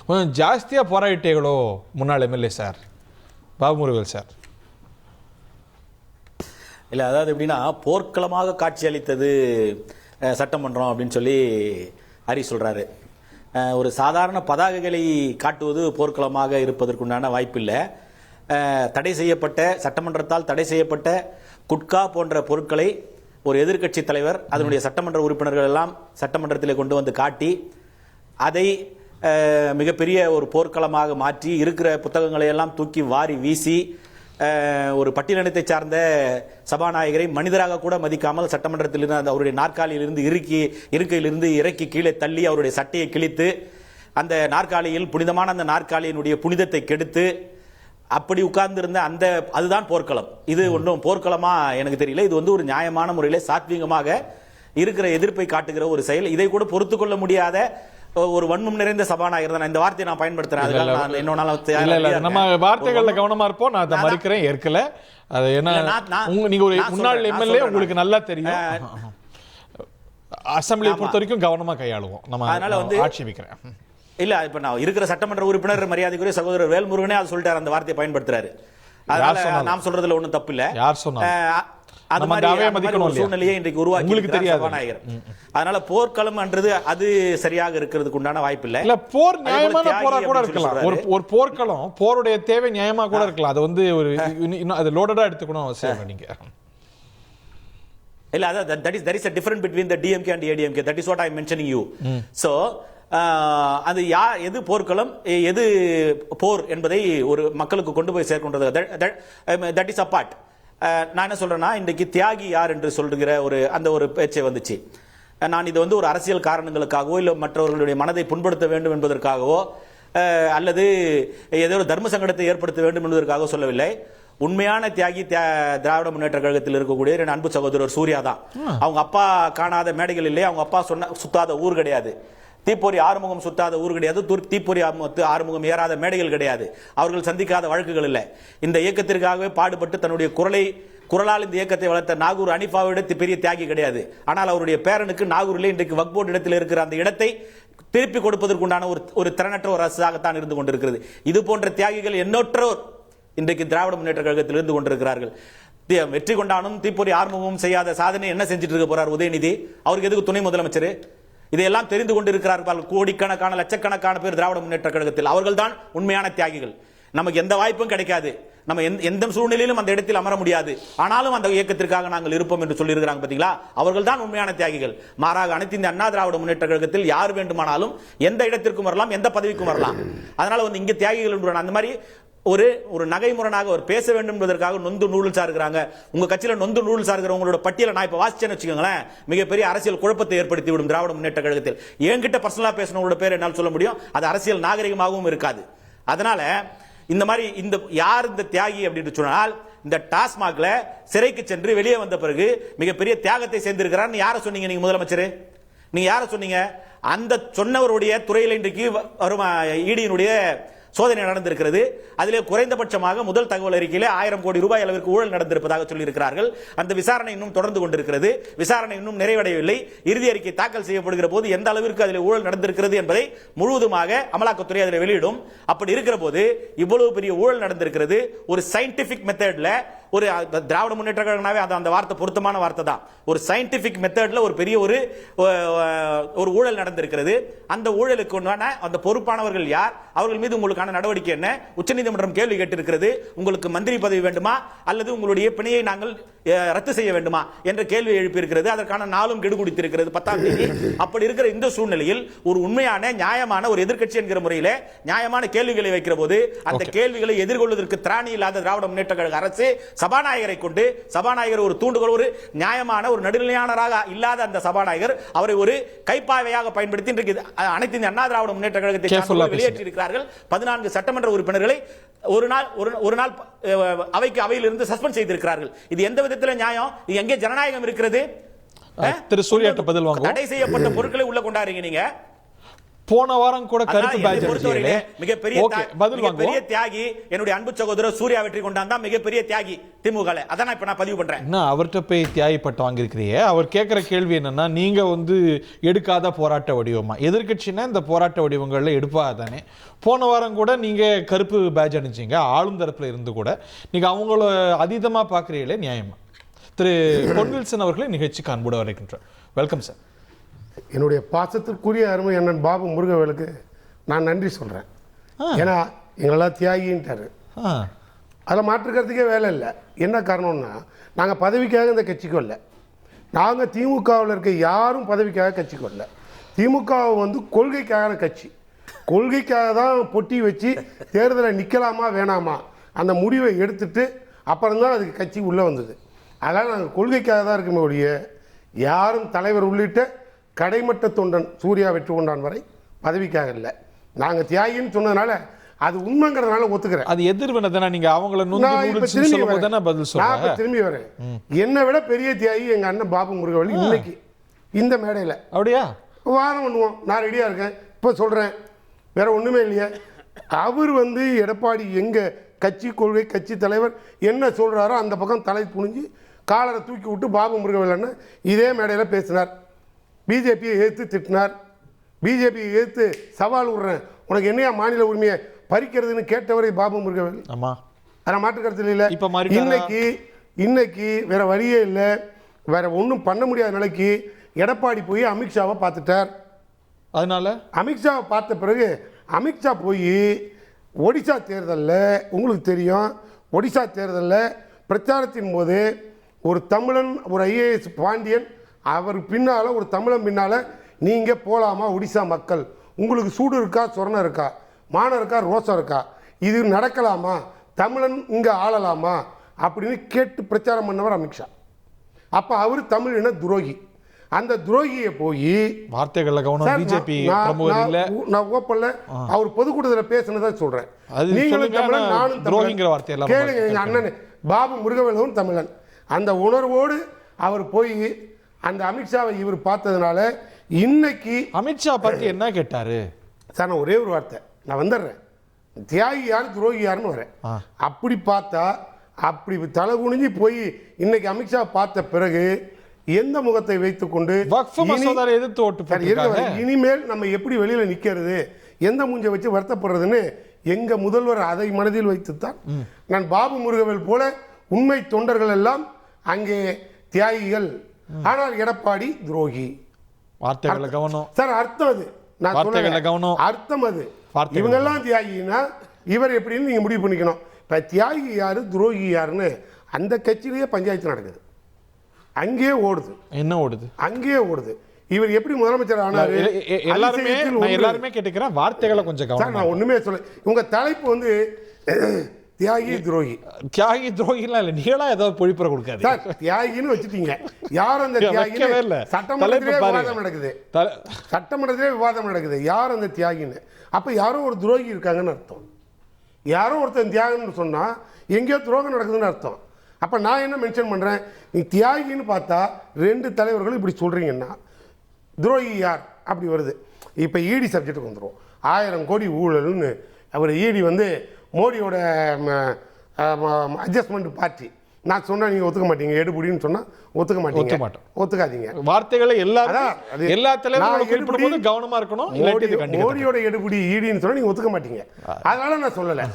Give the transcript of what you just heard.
கொஞ்சம் ஜாஸ்தியாக போராடிட்டீங்களோ முன்னாள் எம்எல்ஏ சார் பாபுமுருகன் சார்? இல்லை, அதாவது எப்படின்னா போர்க்களமாக காட்சி அளித்தது சட்டமன்றம் அப்படின்னு சொல்லி ஹரி சொல்கிறாரு. ஒரு சாதாரண பதாகைகளை காட்டுவது போர்க்களமாக இருப்பதற்குண்டான வாய்ப்பில்லை. தடை செய்யப்பட்ட சட்டமன்றத்தால் தடை செய்யப்பட்ட குட்கா போன்ற பொருட்களை ஒரு எதிர்க்கட்சி தலைவர் அதனுடைய சட்டமன்ற உறுப்பினர்கள் எல்லாம் சட்டமன்றத்தில் கொண்டு வந்து காட்டி அதை மிகப்பெரிய ஒரு போர்க்களமாக மாற்றி இருக்கிற புத்தகங்களை எல்லாம் தூக்கி வாரி வீசி ஒரு பட்டியலினத்தை சார்ந்த சபாநாயகரை மனிதராக கூட மதிக்காமல் சட்டமன்றத்திலிருந்து அவருடைய நாற்காலியிலிருந்து இருக்கையிலிருந்து இறக்கி கீழே தள்ளி அவருடைய சட்டையை கிழித்து அந்த நாற்காலியில் புனிதமான அந்த நாற்காலியினுடைய புனிதத்தை கெடுத்து அப்படி உட்கார்ந்திருந்த அதுதான் போர்க்களம். இது ஒன்றும் போர்க்களமா எனக்கு தெரியல. இது ஒரு நியாயமான முறையில் சாத்வீகமாக இருக்கிற எதிர்ப்பை காட்டுகிற ஒரு செயல். இதை கூட பொறுத்து கொள்ள முடியாத ஒரு வன்மம் நிறைந்த சபாநாயகர் தான். இந்த வார்த்தையை நான் பயன்படுத்துறேன். நம்ம வார்த்தைகள்ல கவனமா இருப்போம். நான் அதை மறுக்கிறேன், ஏற்கல. அது என்ன, நீங்க ஒரு முன்னாள் எம்எல்ஏ, உங்களுக்கு நல்லா தெரியும். அசம்பிளியை பொறுத்த வரைக்கும் கவனமா கையாளுவோம். நம்ம அதனால ஆட்சேபிக்கிறேன். இல்ல, இப்ப நான் இருக்கிற சட்டமன்ற உறுப்பினர் மரியாதைக்குரிய சகோதரர் வேல்முருகனே அது சொல்லிட்டாரு, அந்த வார்த்தையை பயன்படுத்துறாரு. அதனால நாம் சொல்றதுல ஒண்ணும் தப்பு இல்ல. யார் சொன்னாங்க? சூழ்நிலையை இன்றைக்கு உருவாக்கி சபாநாயகர். அதனால போர்க்களம் என்றது அது சரியாக இருக்கிறதுக்கு உண்டான வாய்ப்பு இல்ல. போர் நியாயமான போரா கூட இருக்கலாம். ஒரு போர்க்களம் போருடைய தேவை நியாயமா கூட இருக்கலாம். அது ஒரு அது லோடடா எடுத்துக்கணும் அவசியம் நீங்க இல்ல. அதான் there is a difference between the DMK and ADMK. That is what I am mentioning you. So அது எது போர்க்களம் எது போர் என்பதை ஒரு மக்களுக்கு கொண்டு போய் சேர்க்கின்றது. That is abort. நான் என்ன சொல்றேன்னா, இன்றைக்கு தியாகி யார் என்று சொல்லுகிற ஒரு பேச்சை வந்துச்சு. நான் இது ஒரு அரசியல் காரணங்களுக்காகவோ இல்லை மற்றவர்களுடைய மனதை புண்படுத்த வேண்டும் என்பதற்காகவோ அல்லது ஏதோ ஒரு தர்ம சங்கடத்தை ஏற்படுத்த வேண்டும் என்பதற்காக சொல்லவில்லை. உண்மையான தியாகி திராவிட முன்னேற்ற கழகத்தில் இருக்கக்கூடிய என் அன்பு சகோதரர் சூர்யா தான். அவங்க அப்பா காணாத மேடைகள் இல்லை, அவங்க அப்பா சுத்தாத ஊர் கிடையாது, தீப்பொறி ஆறுமுகம் சுத்தாத ஊர் கிடையாது, தீப்பொறி ஆறுமுகம் ஏறாத மேடைகள் கிடையாது, அவர்கள் சந்திக்காத வழக்குகள் இல்லை. இந்த இயக்கத்திற்காகவே பாடுபட்டு தன்னுடைய குரலால் இந்த இயக்கத்தை வளர்த்த நாகூர் அனிஃபாவிட பெரிய தியாகி கிடையாது. ஆனால் அவருடைய பேரனுக்கு நாகூரில் இன்றைக்கு வக்ஃப் போர்டு இடத்தில் இருக்கிற அந்த இடத்தை திருப்பி கொடுப்பதற்குண்டான ஒரு திறனற்ற ஒரு அரசாகத்தான் இருந்து கொண்டிருக்கிறது. இது போன்ற தியாகிகள் எண்ணற்றோர் இன்றைக்கு திராவிட முன்னேற்ற கழகத்தில் இருந்து கொண்டிருக்கிறார்கள். வெற்றி கொண்டானும் தீப்பொறி ஆறுமுகமும் செய்யாத சாதனை என்ன செஞ்சிட்டு இருக்க போறார் உதயநிதி? அவருக்கு எதுக்கு துணை முதலமைச்சர்? இதையெல்லாம் தெரிந்து கொண்டிருக்கிறார்கள் கோடிக்கணக்கான லட்சக்கணக்கான பேர் திராவிட முன்னேற்ற கழகத்தில். அவர்கள் தான் உண்மையான தியாகிகள். நமக்கு எந்த வாய்ப்பும் கிடைக்காது, நம்ம எந்த சூழ்நிலையிலும் அந்த இடத்தில் அமர முடியாது, ஆனாலும் அந்த இயக்கத்திற்காக நாங்கள் இருப்போம் என்று சொல்லி இருக்கிறாங்க. பாத்தீங்களா, அவர்கள் தான் உண்மையான தியாகிகள். மாறாக அனைத்து இந்த அண்ணா திராவிட முன்னேற்ற கழகத்தில் யார் வேண்டுமானாலும் எந்த இடத்திற்கும் வரலாம், எந்த பதவிக்கும் வரலாம். அதனால இங்க தியாகிகள் அந்த மாதிரி ஒரு நகைமுறையாக ஒரு பேச வேண்டும் என்பதற்காக நொந்து நூல் சாருகிறாங்க. உங்க கட்சியில நொந்து நூல் சாருகிறவங்களோட பட்டியலை நான் இப்ப வாசிச்சேன்னு வச்சுக்கோங்களேன், மிகப்பெரிய அரசியல் குழப்பத்தை ஏற்படுத்தி விடும் திராவிட முன்னேற்ற கழகத்தில். என்கிட்ட பர்சனலா பேசினவங்களோட பேர் என்னால் சொல்ல முடியும், அது அரசியல் நாகரிகமாகவும் இருக்காது. அதனால இந்த மாதிரி யார் இந்த தியாகி அப்படின்னு சொன்னால், இந்த டாஸ்மாக்ல சிறைக்கு சென்று வெளியே வந்த பிறகு மிகப்பெரிய தியாகத்தை சேர்ந்திருக்கிறார். யாரை சொன்னீங்க நீங்க முதலமைச்சர்? நீங்க யாரை சொன்னீங்க? அந்த சொன்னவருடைய துறையில் இன்றைக்கு வரும் ஈடியினுடைய சோதனை நடந்திருக்கிறது. அதிலே குறைந்தபட்சமாக முதல் தகவல் அறிக்கையிலே 1000 கோடி ரூபாய் அளவிற்கு ஊழல் நடந்திருப்பதாக சொல்லியிருக்கிறார்கள். அந்த விசாரணை இன்னும் தொடர்ந்து கொண்டிருக்கிறது. விசாரணை இன்னும் நிறைவடையவில்லை. இறுதி அறிக்கை தாக்கல் செய்யப்படுகிற போது எந்த அளவிற்கு அதில் ஊழல் நடந்திருக்கிறது என்பதை முழுவதுமாக அமலாக்கத்துறை அதில் வெளியிடும். அப்படி இருக்கிற போது இவ்வளவு பெரிய ஊழல் நடந்திருக்கிறது. ஒரு சயின்டிபிக் மெத்தட்ல ஒரு திராவிட முன்னேற்ற கழகனாவே அந்த வார்த்தை பொருத்தமான வார்த்தை தான். ஒரு சயின்டிபிக் மெத்தட்ல ஒரு பெரிய ஒரு ஊழல் நடந்திருக்கிறது. அந்த ஊழலுக்கு அந்த பொறுப்பானவர்கள் யார், அவர்கள் மீது உங்களுக்கான நடவடிக்கை என்ன? உச்சநீதிமன்றம் கேள்வி கேட்டிருக்கிறது. உங்களுக்கு மந்திரி பதவி வேண்டுமா அல்லது உங்களுடைய பிணையை நாங்கள் ரத்து செய்ய வேண்டுமா என்ற கேள்வி எழுப்பியிருக்கிறது. அதற்கான நாளும் கெடுகுடித்திருக்கிறது 10ஆம் தேதி. அப்படி இருக்கிற இந்த சூழ்நிலையில் ஒரு உண்மையான நியாயமான ஒரு எதிர்க்கட்சி என்கிற முறையில் நியாயமான கேள்விகளை வைக்கிற போது அந்த கேள்விகளை எதிர்கொள்வதற்கு திராணி இல்லாத திராவிட முன்னேற்ற கழக அரசு சபாநாயகரை கொண்டு, சபாநாயகர் ஒரு தூண்டுகோல், ஒரு நியாயமான ஒரு நடுநிலையானராக இல்லாத அந்த சபாநாயகர் அவரை ஒரு கைப்பாவையாக பயன்படுத்தி இன்றைக்கு அனைத்து அண்ணா திராவிட முன்னேற்ற கழகத்தை வெளியேற்றி இருக்கிறார்கள். 14 சட்டமன்ற உறுப்பினர்களை ஒரு நாள் அவையிலிருந்து சஸ்பெண்ட் செய்திருக்கிறார்கள். இது எந்த விதத்தில் நியாயம்? இது எங்கே ஜனநாயகம் இருக்கிறது? திரு சூர்யா பதில் வாங்க. தடை செய்யப்பட்ட பொருட்களை உள்ள கொண்டாடுறீங்க நீங்க. போன வாரம் கூட கருப்பு அதான் பேட்ஜ் என்னை பொறுத்தவரையிலே மிகப்பெரிய பதில் மிகப்பெரிய வாங்குவோம். தியாகி என்னுடைய அன்பு சகோதரர் சூர்யா வெற்றி கொண்டான் தான் மிகப்பெரிய தியாகி திமுக. அதான் இப்ப நான் பதிவு பண்றேன். என்ன அவர்கிட்ட போய் தியாகி பட்டம் வாங்கியிருக்கிறீங்க? அவர் கேட்குற கேள்வி என்னன்னா, நீங்க வந்து எடுக்காத போராட்ட வடிவமா? எதிர்க்கட்சின்னா இந்த போராட்ட வடிவங்கள்ல எடுப்பாதானே. போன வாரம் கூட நீங்க கருப்பு பேட்ஜ் அணிஞ்சீங்க, ஆளும் தரப்புல இருந்து கூட. நீங்க அவங்கள அதீதமா பார்க்குறீங்களே, நியாயமா? திரு பொன்வில்சன் அவர்களை நிகழ்ச்சிக்கு அன்போடு வரவேற்கின்றோம். Welcome sir. என்னுடைய பாசத்திற்குரிய அருமை அண்ணன் பாபு முருகவேலுக்கு நான் நன்றி சொல்கிறேன். ஏன்னா எங்களெல்லாம் தியாகின்ட்டாரு. அதில் மாற்றுக்கிறதுக்கே வேலை இல்லை. என்ன காரணம்னா, நாங்கள் பதவிக்காக இந்த கட்சிக்கு வரல. நாங்கள் திமுகவில் இருக்க யாரும் பதவிக்காக கட்சிக்கு வரல. திமுக வந்து கொள்கைக்கான கட்சி. கொள்கைக்காக தான் பொட்டி வச்சு தேர்தலில் நிற்கலாமா வேணாமா அந்த முடிவை எடுத்துட்டு அப்புறம்தான் அதுக்கு கட்சி உள்ளே வந்தது. அதனால் நாங்கள் கொள்கைக்காக தான் இருக்குமே ஒழிய யாரும் தலைவர் உள்ளிட்ட கடைமட்ட தொண்டன் சூர்யா வெற்றி கொண்டான் வரை பதவிக்காக இல்லை. நாங்கள் தியாகின்னு சொன்னதுனால அது உண்மைங்கிறதுனால ஒத்துக்கிறேன். அது எதிர்வினை தானே. நீங்க அவங்கள திரும்பி வரேன். என்னை விட பெரிய தியாகி எங்க அண்ணன் பாபு முருகவேலு. இன்னைக்கு இந்த மேடையில் அப்படியா வாரம் பண்ணுவோம், நான் ரெடியா இருக்கேன். இப்போ சொல்றேன், வேற ஒண்ணுமே இல்லையே. அவர் வந்து எடப்பாடி எங்க கட்சி கொள்கை கட்சி தலைவர் என்ன சொல்றாரோ அந்த பக்கம் தலை புனிஞ்சு காலரை தூக்கி விட்டு பாபு முருகவேலு இதே மேடையில் பேசினார். பிஜேபியை எதிர்த்து திட்டினார். பிஜேபியை எதிர்த்து சவால் விடுறேன், உனக்கு என்னையா மாநில உரிமையை பறிக்கிறதுன்னு கேட்டவரை பாபு முருகவேலு. ஆமா, அதை மாற்று கருத்தில் இல்லை. இன்னைக்கு வேற வழியே இல்லை. வேற ஒன்றும் பண்ண முடியாத நிலைக்கு எடப்பாடி போய் அமித்ஷாவை பார்த்துட்டார். அதனால அமித்ஷாவை பார்த்த பிறகு அமித்ஷா போய் ஒடிசா தேர்தலில் உங்களுக்கு தெரியும், ஒடிசா தேர்தலில் பிரச்சாரத்தின் போது ஒரு தமிழன், ஒரு ஐஏஎஸ் பாண்டியன், அவர் பின்னால் ஒரு தமிழன் பின்னால் நீங்கள் போகலாமா ஒடிசா மக்கள், உங்களுக்கு சூடு இருக்கா சொரணம் இருக்கா மானம் இருக்கா ரோசம் இருக்கா, இது நடக்கலாமா, தமிழன் இங்கே ஆளலாமா அப்படின்னு கேட்டு பிரச்சாரம் பண்ணவர் அமித்ஷா. அப்போ அவர் தமிழ் இன துரோகி. அந்த துரோகியை போய் வார்த்தைகள்ல கவனம். பிஜேபி நான் ஓப்பன்ல அவர் பொதுக்கூட்டத்தில் பேசினதா சொல்றேன். நீங்களும் தமிழன் நானும் துரோகிங்கிற வார்த்தையெல்லாம் கேளுங்க. எங்க அண்ணன் பாபு முருகவேலும் தமிழன். அந்த உணர்வோடு அவர் போய் அந்த அமித்ஷாவை இவர் பார்த்ததுனால இன்னைக்கு அமித்ஷா பத்தி என்ன கேட்டாரு சார்? நான் ஒரே ஒரு வார்த்தை, நான் வந்துடுறேன். தியாகி யார் துரோகி யாருன்னு வரேன். அப்படி பார்த்தா அப்படி தலை குனிஞ்சு போய் இன்னைக்கு அமித்ஷா பார்த்த பிறகு எந்த முகத்தை வைத்துக்கொண்டு இனிமேல் நம்ம எப்படி வெளியில நிக்கிறது, எந்த மூஞ்சை வச்சு வருத்தப்படுறதுன்னு எங்க முதல்வர் அதை மனதில் வைத்துத்தான் நான் பாபு முருகவேல் போல உண்மை தொண்டர்கள் எல்லாம் அங்கே தியாகிகள், ஆனால் எடப்பாடி துரோகி. வார்த்தைகளை கவனம் சார். அர்த்தம் அது, நான் சொல்ல அர்த்தம் அது. இவங்கெல்லாம் தியாகினா இவர் எப்படின்னு நீங்க முடிவு பண்ணிக்கணும். இப்ப தியாகி யாரு துரோகி யாருன்னு அந்த கட்சியிலேயே பஞ்சாயத்து நடக்குது. அங்கேயே ஓடுது. என்ன ஓடுது? அங்கேயே ஓடுது. இவர் எப்படி முதலமைச்சர் ஆனாரு? எல்லாருமே கேட்டுக்கிறேன், வார்த்தைகளை கொஞ்சம் கவனம். நான் ஒண்ணுமே சொல்ல, உங்க தலைப்பு வந்து தியாகி துரோகி. தியாகி துரோகிலாம் இல்ல, நீங்களா ஏதாவது பொழிப்புற கொடுக்காது சார். தியாகின்னு வச்சுட்டீங்க. யார் அந்த தியாகி? சட்டமன்றத்திலே விவாதம் நடக்குது. சட்டமன்றத்திலே விவாதம் நடக்குது யார் அந்த தியாகின்னு. அப்ப யாரோ ஒரு துரோகி இருக்காங்கன்னு அர்த்தம். யாரோ ஒருத்தன் தியாகம்னு சொன்னா எங்கேயோ துரோகம் நடக்குதுன்னு அர்த்தம். அப்ப நான் என்ன மென்ஷன் பண்றேன், நீ தியாகின்னு பார்த்தா ரெண்டு தலைவர்களும் இப்படி சொல்றீங்கன்னா துரோகி யார் அப்படி வருது. இப்ப ஈடி சப்ஜெக்டுக்கு வந்துடும். 1000 கோடி ஊழல்னு அவர் ஈடி வந்து மோடியோட அட்ஜஸ்ட்மெண்ட் பார்ட்டி. நான் சொன்னா நீங்க ஒத்துக்க மாட்டீங்க, எடுபடின்னு சொன்னா ஒத்துக்க மாட்டீங்க, ஒத்துக்காதீங்க. வார்த்தைகளை எல்லா தலைவர்களும் கவனமா இருக்கணும். மோடியோட எடுபடி ஈடின்னு சொன்னா நீங்க ஒத்துக்க மாட்டீங்க. அதனால நான் சொல்லல.